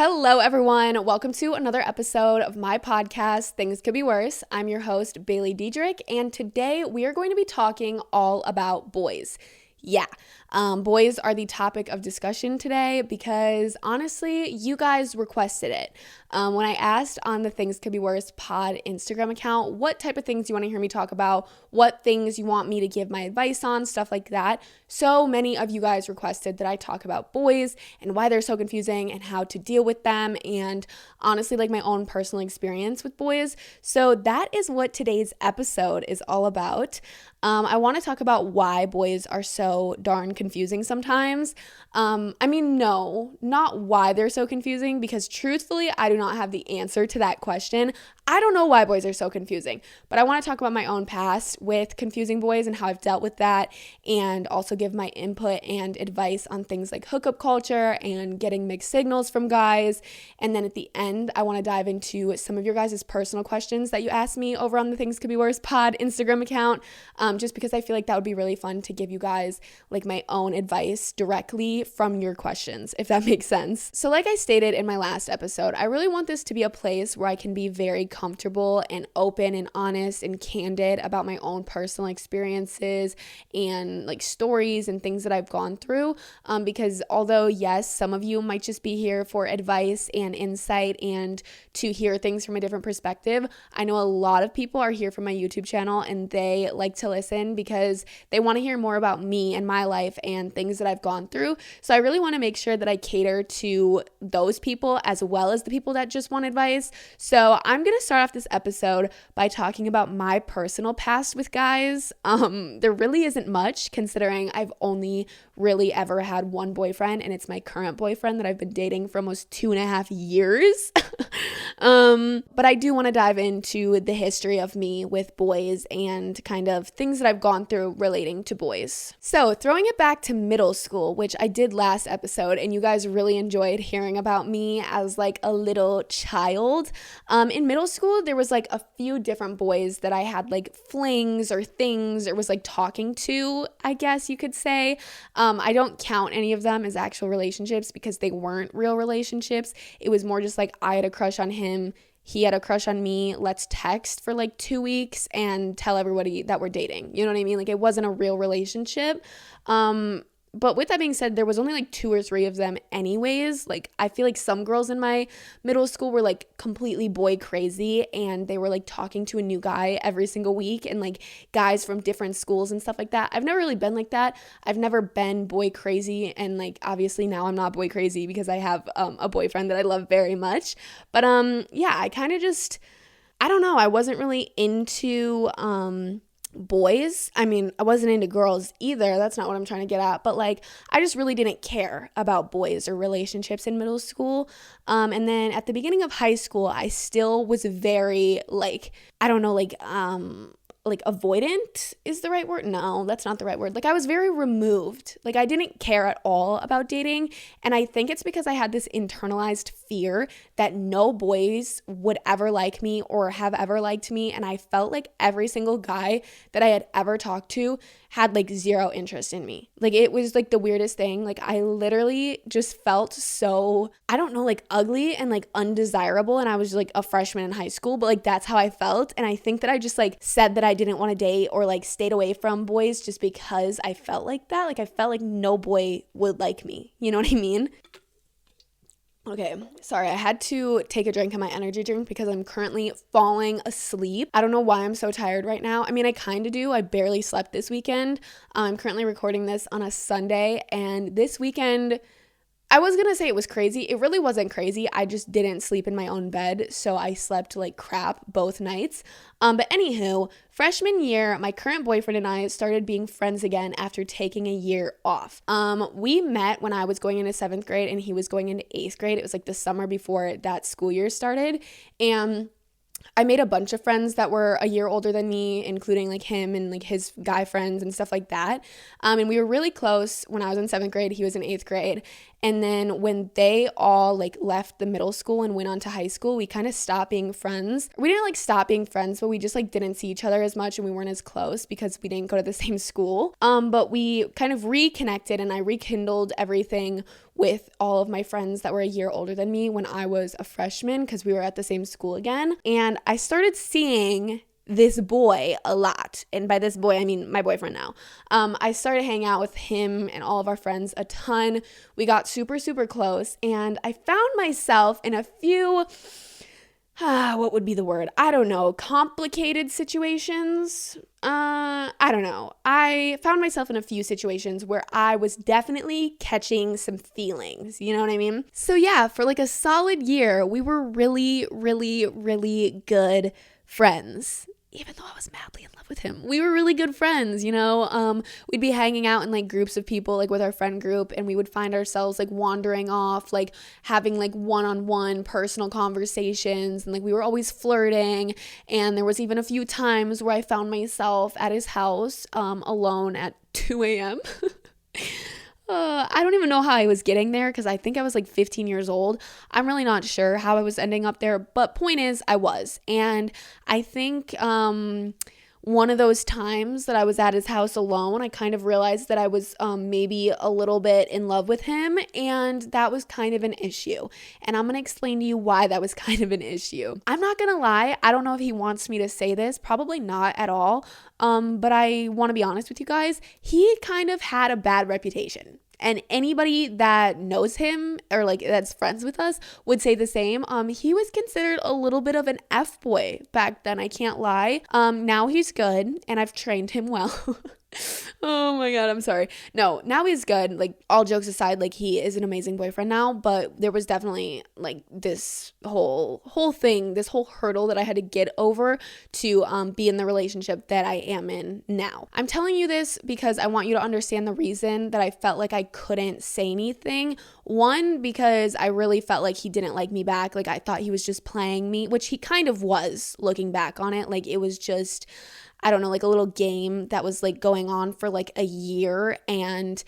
Hello, everyone. Welcome to another episode of my podcast, Things Could Be Worse. I'm your host, Baileydedrick, and today we are going to be talking all about boys. Yeah, boys are the topic of discussion today because honestly, you guys requested it. When I asked on the Things Could Be Worse pod Instagram account what type of things you want to hear me talk about, what things you want me to give my advice on, stuff like that, so many of you guys requested that I talk about boys and why they're so confusing and how to deal with them and honestly like my own personal experience with boys. So that is what today's episode is all about. I want to talk about why boys are so darn confusing sometimes. No, not why they're so confusing, because truthfully, I do not have the answer to that question. I don't know why boys are so confusing, but I want to talk about my own past with confusing boys and how I've dealt with that, and also give my input and advice on things like hookup culture and getting mixed signals from guys. And then at the end, I want to dive into some of your guys' personal questions that you asked me over on the Things Could Be Worse pod Instagram account, just because I feel like that would be really fun to give you guys like my own advice directly from your questions, if that makes sense. So like I stated in my last episode, I really want this to be a place where I can be very comfortable and open and honest and candid about my own personal experiences and like stories and things that I've gone through, because although yes, some of you might just be here for advice and insight and to hear things from a different perspective, I know a lot of people are here for my YouTube channel and they like to listen because they want to hear more about me and my life and things that I've gone through. So I really want to make sure that I cater to those people as well as the people that just want advice. So I'm going to start off this episode by talking about my personal past with guys. There really isn't much considering I've only really ever had one boyfriend, and it's my current boyfriend that I've been dating for almost 2.5 years. But I do want to dive into the history of me with boys and kind of things that I've gone through relating to boys. So throwing it back to middle school, which I did last episode, and you guys really enjoyed hearing about me as like a little child. In middle school, there was like a few different boys that I had like flings or things or was like talking to, I guess you could say. I don't count any of them as actual relationships because they weren't real relationships. It was more just like I had a crush on him, he had a crush on me, let's text for like 2 weeks and tell everybody that we're dating. You know what I mean? Like it wasn't a real relationship. But with that being said, there was only like 2 or 3 of them anyways. Like I feel like some girls in my middle school were like completely boy crazy and they were like talking to a new guy every single week and like guys from different schools and stuff like that. I've never really been like that. I've never been boy crazy, and like obviously now I'm not boy crazy because I have a boyfriend that I love very much. But yeah, I kind of just, I don't know, I wasn't really into boys. I mean, I wasn't into girls either. That's not what I'm trying to get at. But like, I just really didn't care about boys or relationships in middle school. And then at the beginning of high school, I still was very like, I don't know, like avoidant is the right word? No, that's not the right word. Like I was very removed. Like I didn't care at all about dating. And I think it's because I had this internalized fear that no boys would ever like me or have ever liked me. And I felt like every single guy that I had ever talked to had like zero interest in me. Like it was like the weirdest thing. Like I literally just felt so, I don't know, like ugly and like undesirable. And I was like a freshman in high school, but like that's how I felt. And I think that I just like said that I didn't want to date or like stayed away from boys just because I felt like that. Like I felt like no boy would like me. You know what I mean? Okay, sorry, I had to take a drink of my energy drink because I'm currently falling asleep. I don't know why I'm so tired right now. I mean, I kind of do. I barely slept this weekend. I'm currently recording this on a Sunday, and this weekend, I was going to say it was crazy. It really wasn't crazy. I just didn't sleep in my own bed, so I slept like crap both nights. But anywho, freshman year, my current boyfriend and I started being friends again after taking a year off. We met when I was going into 7th grade and he was going into 8th grade. It was like the summer before that school year started. And I made a bunch of friends that were a year older than me, including like him and like his guy friends and stuff like that. And we were really close when I was in 7th grade. He was in 8th grade. And then when they all like left the middle school and went on to high school, we kind of stopped being friends. We didn't like stop being friends, but we just like didn't see each other as much and we weren't as close because we didn't go to the same school. But we kind of reconnected and I rekindled everything with all of my friends that were a year older than me when I was a freshman because we were at the same school again. And I started seeing this boy a lot. And by this boy, I mean my boyfriend now. I started hanging out with him and all of our friends a ton. We got super, super close. And I found myself in a few, what would be the word? I don't know. Complicated situations. I don't know. I found myself in a few situations where I was definitely catching some feelings. You know what I mean? So yeah, for like a solid year, we were really, really, really good friends. Even though I was madly in love with him, we were really good friends, you know. We'd be hanging out in like groups of people, like with our friend group, and we would find ourselves like wandering off, like having like one-on-one personal conversations, and like we were always flirting. And there was even a few times where I found myself at his house alone at 2 a.m. I don't even know how I was getting there because I think I was like 15 years old. I'm really not sure how I was ending up there, but point is I was. And I think one of those times that I was at his house alone, I kind of realized that I was maybe a little bit in love with him, and that was kind of an issue. And I'm going to explain to you why that was kind of an issue. I'm not going to lie, I don't know if he wants me to say this, probably not at all, but I want to be honest with you guys. He kind of had a bad reputation. And anybody that knows him or like that's friends with us would say the same. He was considered a little bit of an F-boy back then, I can't lie. Now he's good and I've trained him well. Oh my God, I'm sorry. No, now he's good. Like all jokes aside, like he is an amazing boyfriend now, but there was definitely like this whole thing, this whole hurdle that I had to get over to be in the relationship that I am in now. I'm telling you this because I want you to understand the reason that I felt like I couldn't say anything. One, because I really felt like he didn't like me back. Like I thought he was just playing me, which he kind of was looking back on it. Like it was just, I don't know, like a little game that was like going on for like a year, and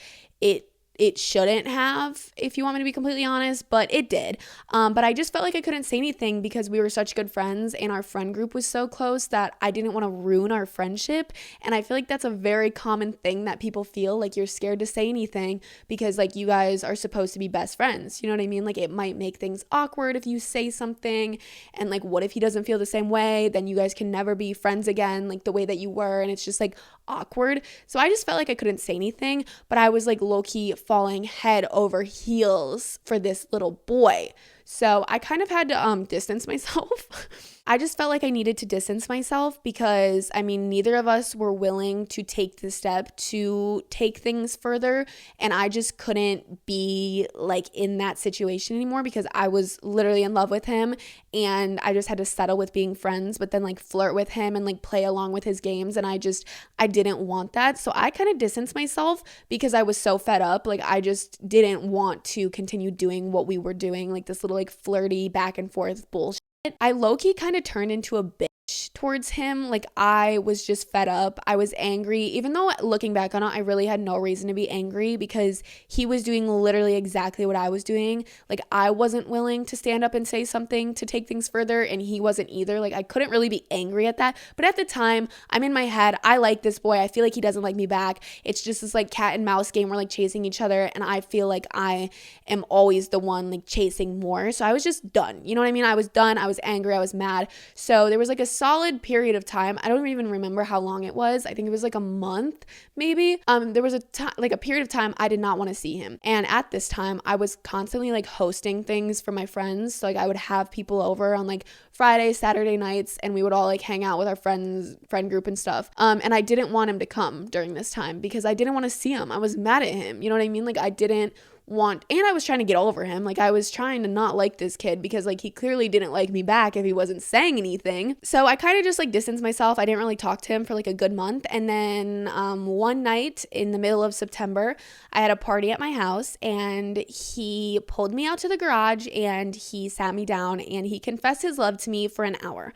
it shouldn't have, if you want me to be completely honest, but it did. But I just felt like I couldn't say anything because we were such good friends and our friend group was so close that I didn't want to ruin our friendship. And I feel like that's a very common thing that people feel, like you're scared to say anything because like you guys are supposed to be best friends. You know what I mean? Like it might make things awkward if you say something, and like what if he doesn't feel the same way? Then you guys can never be friends again like the way that you were, and it's just like awkward. So I just felt like I couldn't say anything, but I was like low-key falling head over heels for this little boy. So I kind of had to distance myself. I just felt like I needed to distance myself because, I mean, neither of us were willing to take the step to take things further. And I just couldn't be like in that situation anymore because I was literally in love with him and I just had to settle with being friends, but then like flirt with him and like play along with his games. And I didn't want that. So I kind of distanced myself because I was so fed up. Like I just didn't want to continue doing what we were doing, like this little like flirty back and forth bullshit. I low-key kind of turned into a bitch towards him. Like I was just fed up. I was angry, even though looking back on it, I really had no reason to be angry because he was doing literally exactly what I was doing. Like I wasn't willing to stand up and say something to take things further, and he wasn't either. Like I couldn't really be angry at that. But at the time, I'm in my head, I like this boy. I feel like he doesn't like me back. It's just this like cat and mouse game. We're like chasing each other, and I feel like I am always the one like chasing more. So I was just done. You know what I mean? I was done. I was angry. I was mad. So there was like a solid period of time. I don't even remember how long it was. I think it was like a month maybe. There was a period of time I did not want to see him. And at this time I was constantly like hosting things for my friends. So like I would have people over on like Friday, Saturday nights, and we would all like hang out with our friend group and stuff. And I didn't want him to come during this time because I didn't want to see him. I was mad at him. You know what I mean? Like I didn't want, and I was trying to get over him. Like I was trying to not like this kid because like he clearly didn't like me back if he wasn't saying anything. So I kind of just like distanced myself. I didn't really talk to him for like a good month. And then one night in the middle of September, I had a party at my house and he pulled me out to the garage and he sat me down and he confessed his love to me for an hour.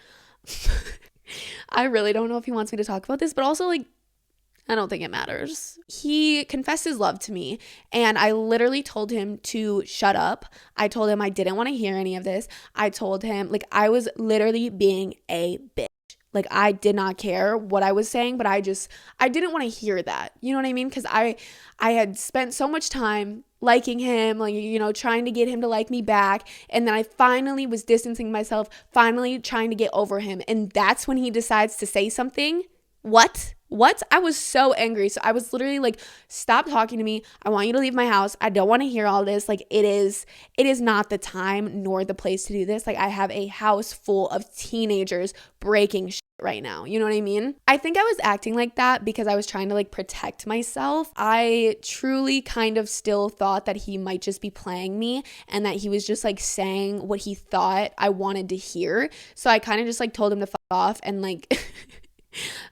I really don't know if he wants me to talk about this, but also like I don't think it matters. He confessed his love to me, and I literally told him to shut up. I told him I didn't want to hear any of this. I told him, like, I was literally being a bitch. Like, I did not care what I was saying, but I didn't want to hear that. You know what I mean? Because I had spent so much time liking him, like, you know, trying to get him to like me back. And then I finally was distancing myself, finally trying to get over him. And that's when he decides to say something. What? I was so angry. So I was literally like, stop talking to me. I want you to leave my house. I don't want to hear all this. Like, it is not the time nor the place to do this. Like, I have a house full of teenagers breaking shit right now. You know what I mean? I think I was acting like that because I was trying to like protect myself. I truly kind of still thought that he might just be playing me and that he was just like saying what he thought I wanted to hear. So I kind of just like told him to fuck off and like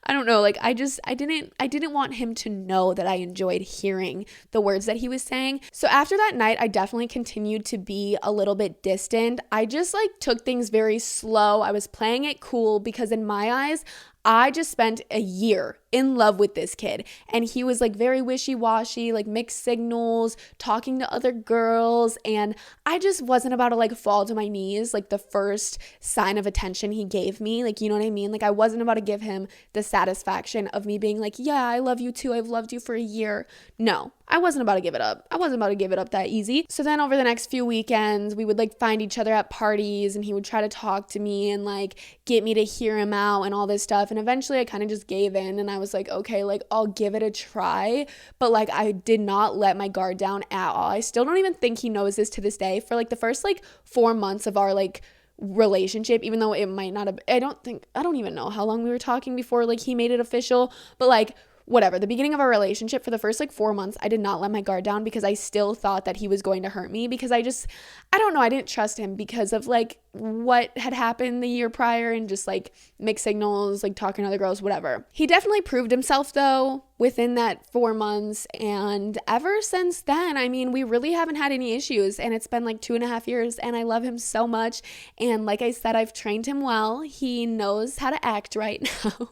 I don't know, like I didn't want him to know that I enjoyed hearing the words that he was saying. So after that night, I definitely continued to be a little bit distant. I just like took things very slow. I was playing it cool because in my eyes, I just spent a year in love with this kid, and he was like very wishy-washy, like mixed signals, talking to other girls, and I just wasn't about to like fall to my knees like the first sign of attention he gave me. Like, you know what I mean? Like, I wasn't about to give him the satisfaction of me being like, yeah, I love you too. I've loved you for a year. No, I wasn't about to give it up. I wasn't about to give it up that easy. So then over the next few weekends, we would like find each other at parties, and he would try to talk to me and like get me to hear him out and all this stuff. And eventually I kind of just gave in, and I was like, okay, like I'll give it a try. But like I did not let my guard down at all. I still don't even think he knows this to this day. For like the first like 4 months of our like relationship, even though it might not have, I don't even know how long we were talking before like he made it official, but like whatever, the beginning of our relationship, for the first like 4 months, I did not let my guard down because I still thought that he was going to hurt me, because I don't know, I didn't trust him because of like what had happened the year prior and just like mixed signals, like talking to other girls, whatever. He definitely proved himself though within that 4 months, and ever since then, I mean, we really haven't had any issues, and it's been like 2.5 years, and I love him so much. And like I said, I've trained him well. He knows how to act right now.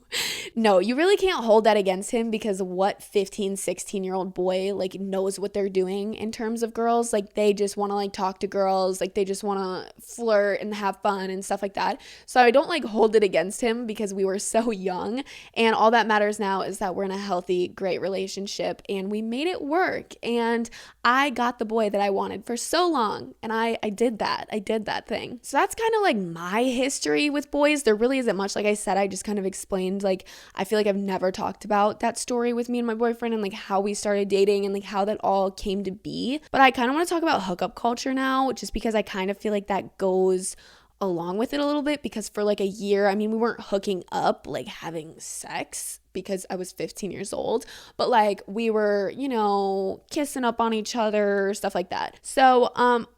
No, you really can't hold that against him, because what 15, 16-year-old boy like knows what they're doing in terms of girls? Like, they just want to like talk to girls, like they just want to flirt and have fun and stuff like that. So I don't like hold it against him because we were so young, and all that matters now is that we're in a healthy, great relationship, and we made it work, and I got the boy that I wanted for so long, and I did that thing. So that's kind of like my history with boys. There really isn't much. Like I said, I just kind of explained, like, I feel like I've never talked about that story with me and my boyfriend, and like how we started dating and like how that all came to be. But I kind of want to talk about hookup culture now, just because I kind of feel like that goes along with it a little bit, because for like a year, I mean, we weren't hooking up, like having sex, because I was 15 years old, but like we were, you know, kissing up on each other, stuff like that. So,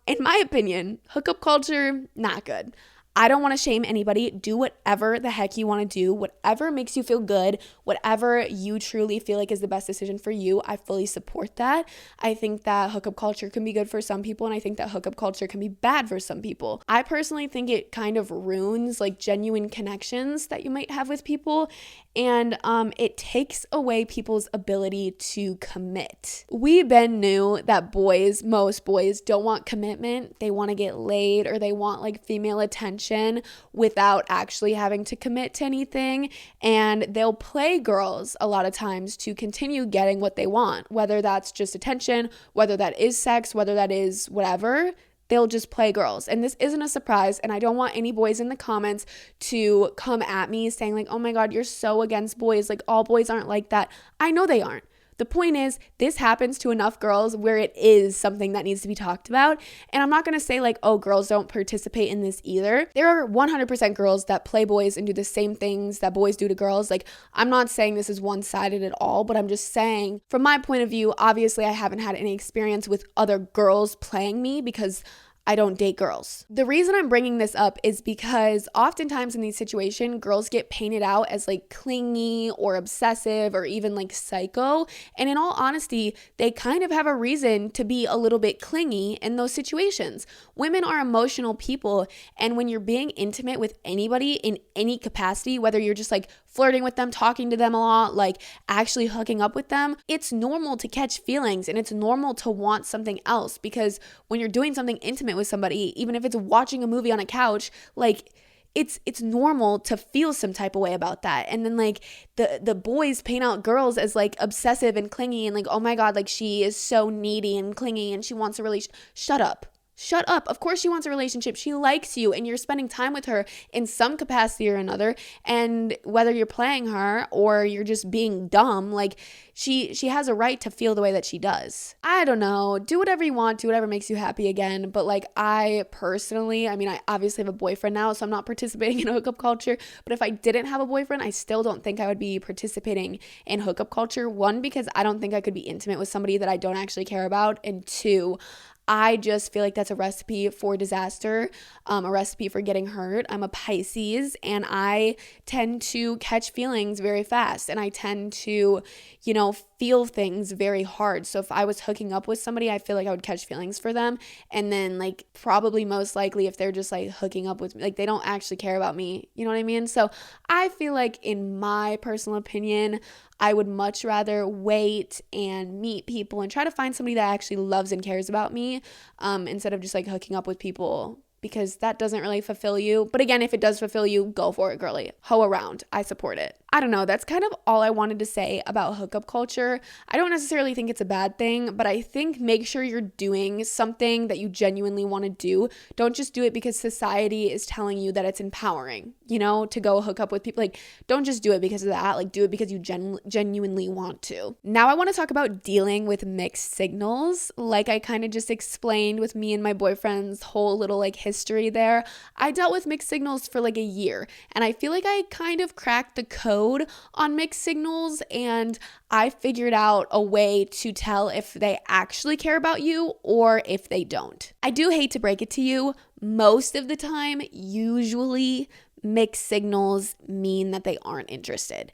in my opinion, hookup culture, not good. I don't want to shame anybody. Do whatever the heck you want to do, whatever makes you feel good, whatever you truly feel like is the best decision for you. I fully support that. I think that hookup culture can be good for some people, and I think that hookup culture can be bad for some people. I personally think it kind of ruins like genuine connections that you might have with people, and it takes away people's ability to commit. We Ben knew that most boys don't want commitment. They want to get laid, or they want like female attention without actually having to commit to anything, and they'll play girls a lot of times to continue getting what they want, whether that's just attention, whether that is sex, whether that is whatever. They'll just play girls. And this isn't a surprise, and I don't want any boys in the comments to come at me saying like, oh my God, you're so against boys, like all boys aren't like that. I know they aren't. The point is, this happens to enough girls where it is something that needs to be talked about. And I'm not going to say like, oh, girls don't participate in this either. There are 100% girls that play boys and do the same things that boys do to girls. Like, I'm not saying this is one-sided at all, but I'm just saying from my point of view, obviously I haven't had any experience with other girls playing me because I don't date girls. The reason I'm bringing this up is because oftentimes in these situations, girls get painted out as like clingy or obsessive or even like psycho. And in all honesty, they kind of have a reason to be a little bit clingy in those situations. Women are emotional people. And when you're being intimate with anybody in any capacity, whether you're just like flirting with them, talking to them a lot, like actually hooking up with them, it's normal to catch feelings and it's normal to want something else, because when you're doing something intimate with somebody, even if it's watching a movie on a couch, like it's normal to feel some type of way about that. And then like the boys paint out girls as like obsessive and clingy and like, oh my God, like she is so needy and clingy and she wants a relationship. Shut up. Shut up. Of course she wants a relationship. She likes you and you're spending time with her in some capacity or another. And whether you're playing her or you're just being dumb, like she has a right to feel the way that she does. I don't know. Do whatever you want. Do whatever makes you happy again. But like I personally, I mean, I obviously have a boyfriend now, so I'm not participating in hookup culture. But if I didn't have a boyfriend, I still don't think I would be participating in hookup culture. One, because I don't think I could be intimate with somebody that I don't actually care about. And two, I just feel like that's a recipe for disaster, a recipe for getting hurt. I'm a Pisces and I tend to catch feelings very fast and I tend to, feel things very hard. So if I was hooking up with somebody, I feel like I would catch feelings for them. And then like probably most likely if they're just like hooking up with me, like they don't actually care about me. You know what I mean? So I feel like in my personal opinion, I would much rather wait and meet people and try to find somebody that actually loves and cares about me instead of just like hooking up with people, because that doesn't really fulfill you. But again, if it does fulfill you, go for it, girly. Hoe around. I support it. I don't know. That's kind of all I wanted to say about hookup culture. I don't necessarily think it's a bad thing, but I think make sure you're doing something that you genuinely want to do. Don't just do it because society is telling you that it's empowering, to go hook up with people. Like, don't just do it because of that. Like, do it because you genuinely want to. Now I want to talk about dealing with mixed signals. Like I kind of just explained with me and my boyfriend's whole little like history there. I dealt with mixed signals for like a year, and I feel like I kind of cracked the code on mixed signals, and I figured out a way to tell if they actually care about you or if they don't. I do hate to break it to you, most of the time, usually mixed signals mean that they aren't interested.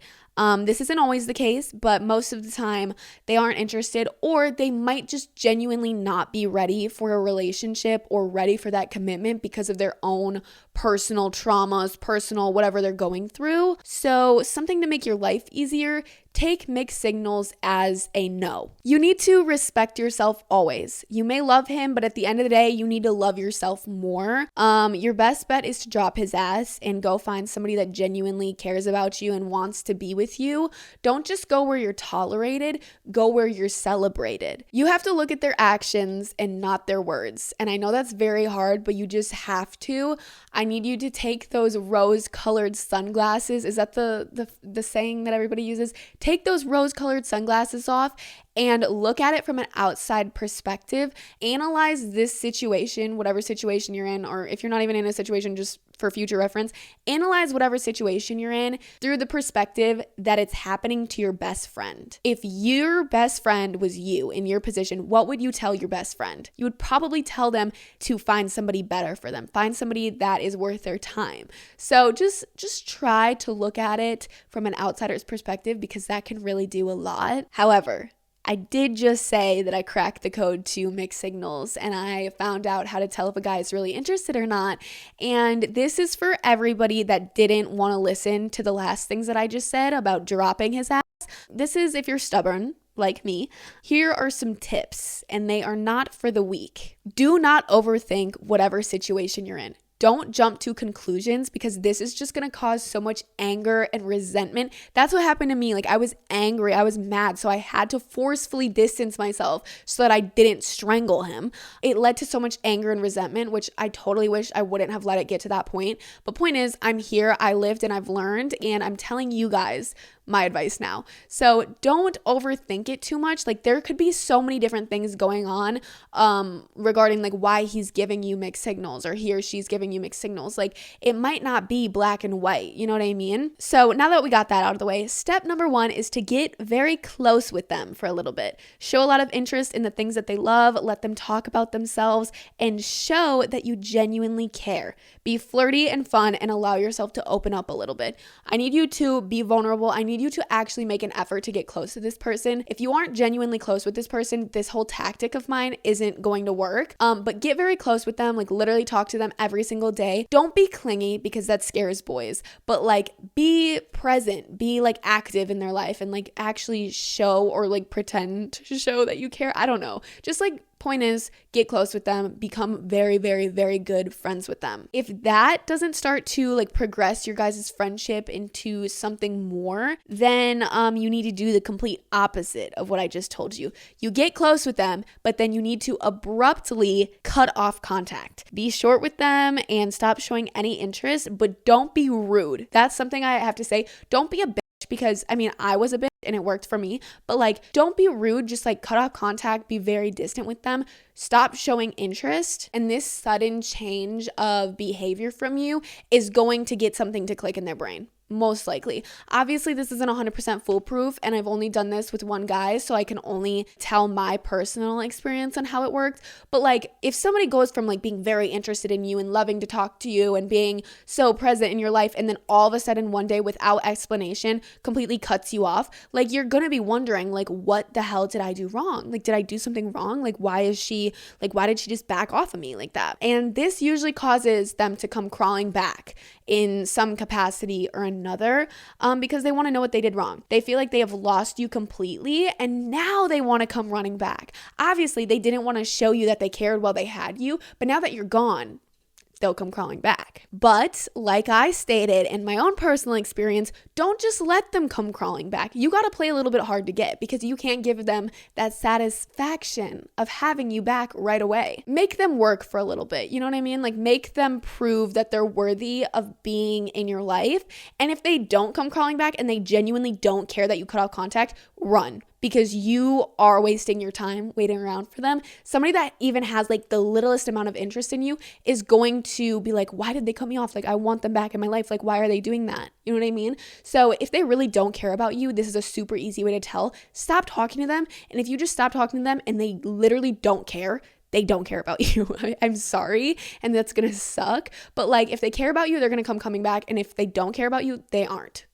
This isn't always the case, but most of the time they aren't interested, or they might just genuinely not be ready for a relationship or ready for that commitment because of their own personal traumas, personal whatever they're going through. So something to make your life easier, take mixed signals as a no. You need to respect yourself always. You may love him, but at the end of the day, you need to love yourself more. Your best bet is to drop his ass and go find somebody that genuinely cares about you and wants to be with you. Don't just go where you're tolerated, go where you're celebrated. You have to look at their actions and not their words. And I know that's very hard, but you just have to. I need you to take those rose-colored sunglasses. Is that the saying that everybody uses? Take those rose-colored sunglasses off and look at it from an outside perspective. Analyze this situation, whatever situation you're in, or if you're not even in a situation, just for future reference, analyze whatever situation you're in through the perspective that it's happening to your best friend. If your best friend was you in your position, what would you tell your best friend? You would probably tell them to find somebody better for them, find somebody that is worth their time. So just try to look at it from an outsider's perspective, because that can really do a lot. However, I did just say that I cracked the code to mixed signals, and I found out how to tell if a guy is really interested or not. And this is for everybody that didn't want to listen to the last things that I just said about dropping his ass. This is if you're stubborn like me. Here are some tips, and they are not for the weak. Do not overthink whatever situation you're in. Don't jump to conclusions, because this is just going to cause so much anger and resentment. That's what happened to me. Like, I was angry, I was mad, so I had to forcefully distance myself so that I didn't strangle him. It led to so much anger and resentment, which I totally wish I wouldn't have let it get to that point. But point is, I'm here, I lived, and I've learned, and I'm telling you guys my advice now. So don't overthink it too much. Like, there could be so many different things going on regarding like why he's giving you mixed signals or he or she's giving you mixed signals. Like, it might not be black and white, you know what I mean? So now that we got that out of the way, step number 1 is to get very close with them for a little bit. Show a lot of interest in the things that they love, let them talk about themselves, and show that you genuinely care. Be flirty and fun and allow yourself to open up a little bit. I need you to be vulnerable. I need need you to actually make an effort to get close to this person. If you aren't genuinely close with this person, this whole tactic of mine isn't going to work. But get very close with them, like literally talk to them every single day. Don't be clingy because that scares boys, but like be present, be like active in their life and like actually show or like pretend to show that you care. I don't know. Just like point is, get close with them, become very, very, very good friends with them. If that doesn't start to like progress your guys' friendship into something more, then you need to do the complete opposite of what I just told you. You get close with them, but then you need to abruptly cut off contact. Be short with them and stop showing any interest, but don't be rude. That's something I have to say. Don't be a bitch, because I mean, I was a bitch and it worked for me, but like, don't be rude. Just like cut off contact, be very distant with them, stop showing interest. And this sudden change of behavior from you is going to get something to click in their brain. Most likely. Obviously, this isn't 100% foolproof, and I've only done this with one guy, so I can only tell my personal experience on how it worked. But like, if somebody goes from like being very interested in you and loving to talk to you and being so present in your life, and then all of a sudden one day without explanation completely cuts you off, like you're gonna be wondering like, what the hell did I do wrong? Like, did I do something wrong? Like, why did she just back off of me like that? And this usually causes them to come crawling back in some capacity or another, because they want to know what they did wrong. They feel like they have lost you completely, and now they want to come running back. Obviously, they didn't want to show you that they cared while they had you, but now that you're gone, they'll come crawling back. But like I stated in my own personal experience, don't just let them come crawling back. You got to play a little bit hard to get, because you can't give them that satisfaction of having you back right away. Make them work for a little bit. You know what I mean? Like, make them prove that they're worthy of being in your life. And if they don't come crawling back and they genuinely don't care that you cut off contact, run. Because you are wasting your time waiting around for them. Somebody that even has like the littlest amount of interest in you is going to be like, why did they cut me off? Like, I want them back in my life. Like, why are they doing that? You know what I mean? So if they really don't care about you, this is a super easy way to tell. Stop talking to them. And if you just stop talking to them and they literally don't care, they don't care about you. I'm sorry. And that's going to suck. But like, if they care about you, they're going to come coming back. And if they don't care about you, they aren't.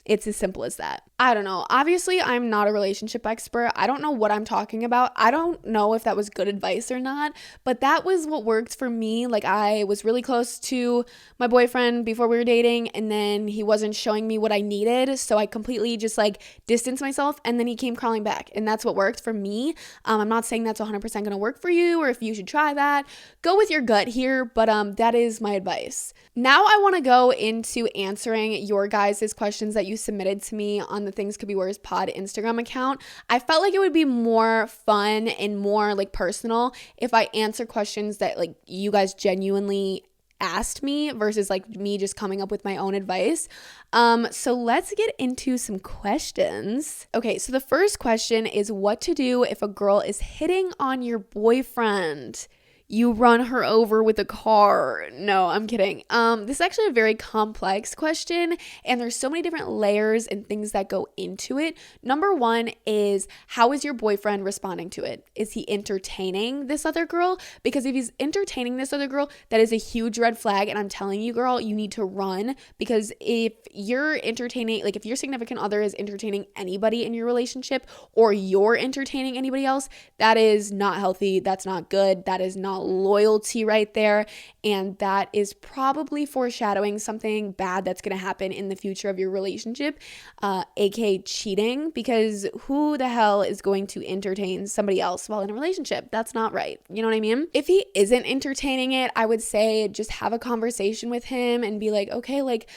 It's as simple as that. I don't know. Obviously, I'm not a relationship expert. I don't know what I'm talking about. I don't know if that was good advice or not, but that was what worked for me. Like, I was really close to my boyfriend before we were dating, and then he wasn't showing me what I needed. So I completely just like distanced myself, and then he came crawling back. And that's what worked for me. I'm not saying that's 100% going to work for you, or if you should try that. Go with your gut here, but that is my advice. Now I want to go into answering your guys' questions that you submitted to me on the Things Could Be Worse pod Instagram account. I felt like it would be more fun and more like personal if I answer questions that like you guys genuinely asked me versus like me just coming up with my own advice. So let's get into some questions. Okay, so the first question is what to do if a girl is hitting on your boyfriend. You run her over with a car. No, I'm kidding. This is actually a very complex question, and there's so many different layers and things that go into it. Number one is, how is your boyfriend responding to it? Is he entertaining this other girl? Because if he's entertaining this other girl, that is a huge red flag, and I'm telling you, girl, you need to run, because if you're entertaining, like if your significant other is entertaining anybody in your relationship, or you're entertaining anybody else, that is not healthy. That's not good. That is not loyalty right there, and that is probably foreshadowing something bad that's going to happen in the future of your relationship, aka cheating, because who the hell is going to entertain somebody else while in a relationship? That's not right. You know what I mean? If he isn't entertaining it, I would say just have a conversation with him and be like, okay, like,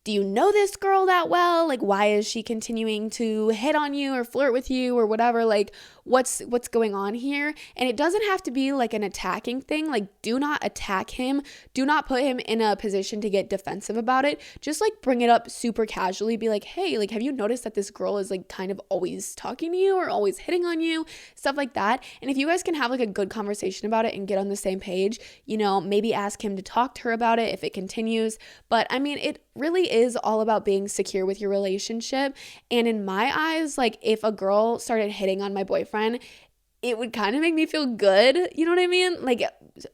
do you know this girl that well? Like, why is she continuing to hit on you or flirt with you or whatever? Like, what's going on here? And it doesn't have to be like an attacking thing. Like, do not attack him. Do not put him in a position to get defensive about it. Just like bring it up super casually. Be like, hey, like, have you noticed that this girl is like kind of always talking to you or always hitting on you? Stuff like that. And if you guys can have like a good conversation about it and get on the same page, you know, maybe ask him to talk to her about it if it continues. But I mean, it really is all about being secure with your relationship. And in my eyes, like, if a girl started hitting on my boyfriend, it would kind of make me feel good. You know what I mean? Like,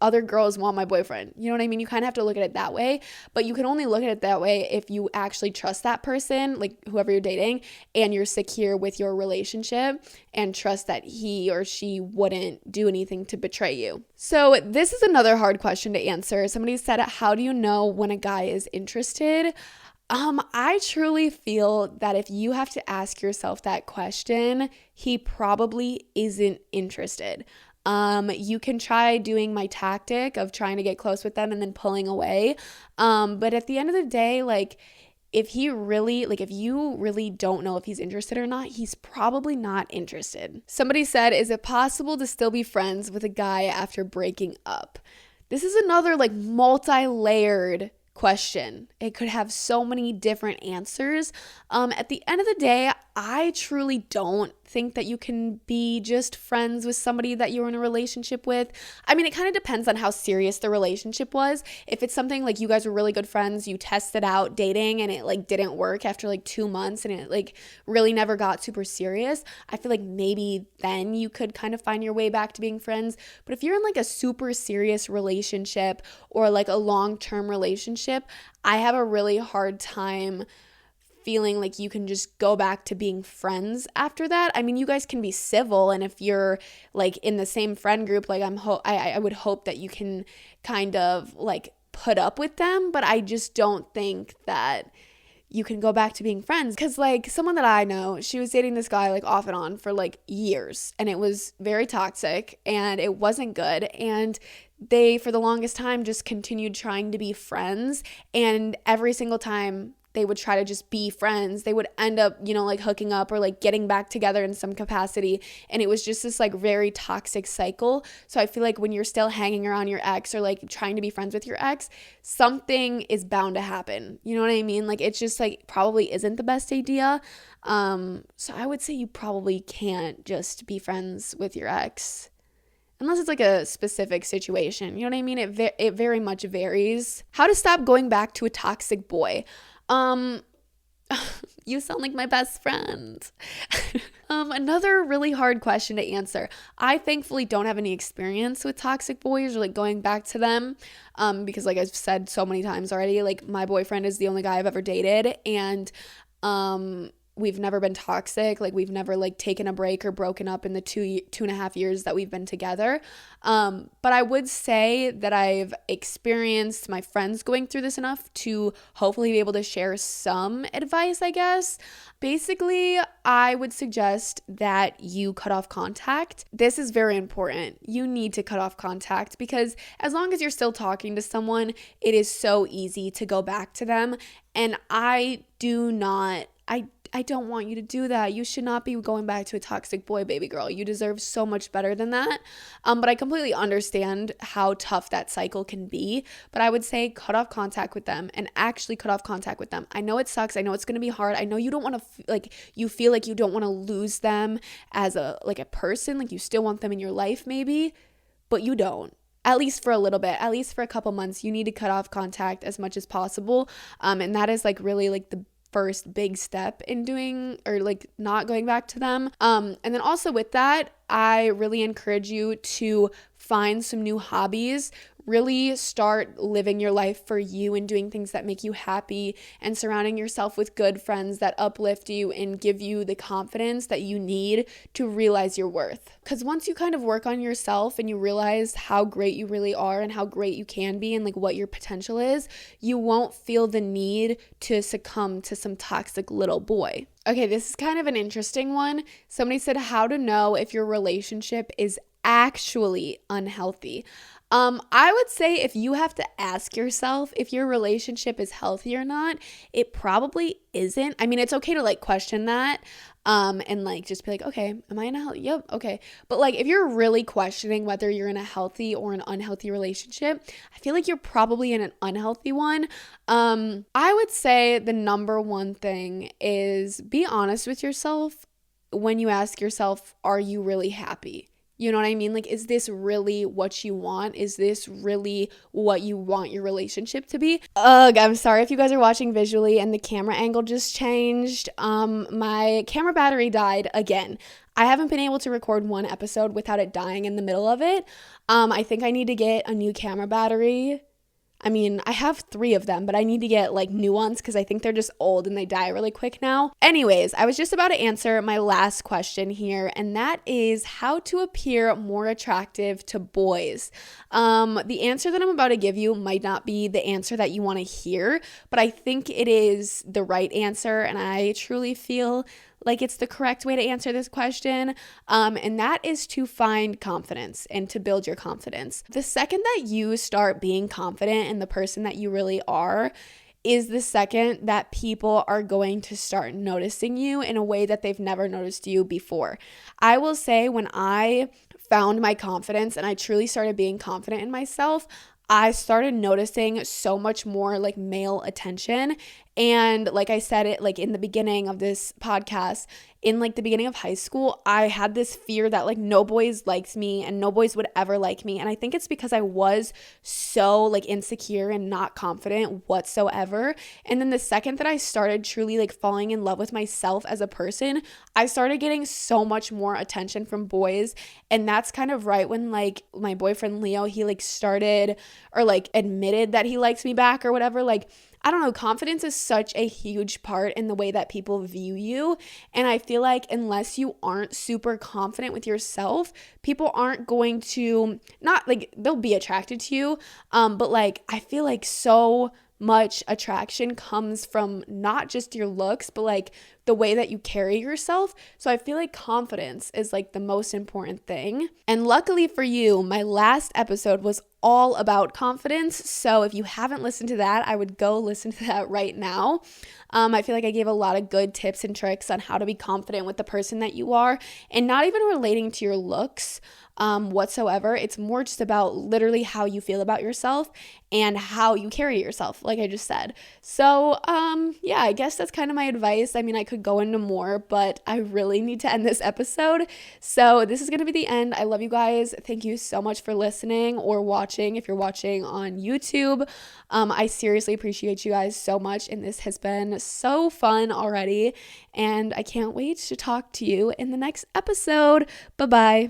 other girls want my boyfriend. You know what I mean? You kind of have to look at it that way, but you can only look at it that way if you actually trust that person, like whoever you're dating, and you're secure with your relationship and trust that he or she wouldn't do anything to betray you. So this is another hard question to answer. Somebody said, how do you know when a guy is interested? I truly feel that if you have to ask yourself that question, he probably isn't interested. You can try doing my tactic of trying to get close with them and then pulling away. But at the end of the day, like, if you really don't know if he's interested or not, he's probably not interested. Somebody said, is it possible to still be friends with a guy after breaking up? This is another like multi-layered question. It could have so many different answers. At the end of the day, I truly don't think that you can be just friends with somebody that you're in a relationship with. I mean, it kind of depends on how serious the relationship was. If it's something like you guys were really good friends, you tested out dating and it like didn't work after like 2 months and it like really never got super serious, I feel like maybe then you could kind of find your way back to being friends. But if you're in like a super serious relationship or like a long-term relationship, I have a really hard time feeling like you can just go back to being friends after that. I mean, you guys can be civil, and if you're like in the same friend group, like I would hope that you can kind of like put up with them, but I just don't think that you can go back to being friends. Because like someone that I know, she was dating this guy like off and on for like years, and it was very toxic and it wasn't good, and they for the longest time just continued trying to be friends, and every single time they would try to just be friends, they would end up, you know, like hooking up or like getting back together in some capacity. And it was just this like very toxic cycle. So I feel like when you're still hanging around your ex or like trying to be friends with your ex, something is bound to happen. You know what I mean? Like it's just like probably isn't the best idea. So I would say you probably can't just be friends with your ex. Unless it's like a specific situation. You know what I mean? It very much varies. How to stop going back to a toxic boy. You sound like my best friend. Another really hard question to answer. I thankfully don't have any experience with toxic boys or like going back to them. Because like I've said so many times already, like my boyfriend is the only guy I've ever dated, and we've never been toxic. Like we've never like taken a break or broken up in the 2.5 years that we've been together. But I would say that I've experienced my friends going through this enough to hopefully be able to share some advice, I guess. Basically, I would suggest that you cut off contact. This is very important. You need to cut off contact because as long as you're still talking to someone, it is so easy to go back to them. And I don't want you to do that. You should not be going back to a toxic boy, baby girl. You deserve so much better than that. But I completely understand how tough that cycle can be. But I would say cut off contact with them and actually cut off contact with them. I know it sucks. I know it's going to be hard. I know you don't want to, you feel like you don't want to lose them as a person. Like you still want them in your life maybe, but you don't. At least for a little bit, at least for a couple months, you need to cut off contact as much as possible. And that is like really like the first big step in doing or like not going back to them. And then also with that, I really encourage you to find some new hobbies. Really start living your life for you and doing things that make you happy and surrounding yourself with good friends that uplift you and give you the confidence that you need to realize your worth. Because once you kind of work on yourself and you realize how great you really are and how great you can be and like what your potential is, you won't feel the need to succumb to some toxic little boy. Okay, this is kind of an interesting one. Somebody said how to know if your relationship is actually unhealthy. I would say if you have to ask yourself if your relationship is healthy or not, it probably isn't. I mean, it's okay to like question that, and like just be like, okay, am I in a healthy? Yep, okay. But like if you're really questioning whether you're in a healthy or an unhealthy relationship, I feel like you're probably in an unhealthy one. I would say the number one thing is be honest with yourself when you ask yourself, are you really happy? You know what I mean? Like, is this really what you want? Is this really what you want your relationship to be? Ugh, I'm sorry if you guys are watching visually and the camera angle just changed. My camera battery died again. I haven't been able to record one episode without it dying in the middle of it. I think I need to get a new camera battery. I mean, I have 3 of them, but I need to get like new ones because I think they're just old and they die really quick now. Anyways, I was just about to answer my last question here, and that is how to appear more attractive to boys. The answer that I'm about to give you might not be the answer that you want to hear, but I think it is the right answer, and I truly feel like it's the correct way to answer this question, and that is to find confidence and to build your confidence. The second that you start being confident in the person that you really are is the second that people are going to start noticing you in a way that they've never noticed you before. I will say when I found my confidence and I truly started being confident in myself, I started noticing so much more like male attention. And like I said it like in the beginning of this podcast, in like the beginning of high school, I had this fear that like no boys liked me and no boys would ever like me. And I think it's because I was so like insecure and not confident whatsoever. And then the second that I started truly like falling in love with myself as a person, I started getting so much more attention from boys. And that's kind of right when like my boyfriend Leo, he like started or like admitted that he likes me back or whatever. Like, I don't know, confidence is such a huge part in the way that people view you. And I feel like unless you aren't super confident with yourself, people aren't going to, not like they'll be attracted to you. But like, I feel like so much attraction comes from not just your looks, but like the way that you carry yourself. So I feel like confidence is like the most important thing. And luckily for you, my last episode was all about confidence. So if you haven't listened to that, I would go listen to that right now. I feel like I gave a lot of good tips and tricks on how to be confident with the person that you are and not even relating to your looks whatsoever. It's more just about literally how you feel about yourself and how you carry yourself, like I just said. So yeah, I guess that's kind of my advice. I mean, I could go into more, but I really need to end this episode. So this is going to be the end. I love you guys. Thank you so much for listening or watching if you're watching on YouTube. I seriously appreciate you guys so much, and this has been so fun already, and I can't wait to talk to you in the next episode. Bye-bye.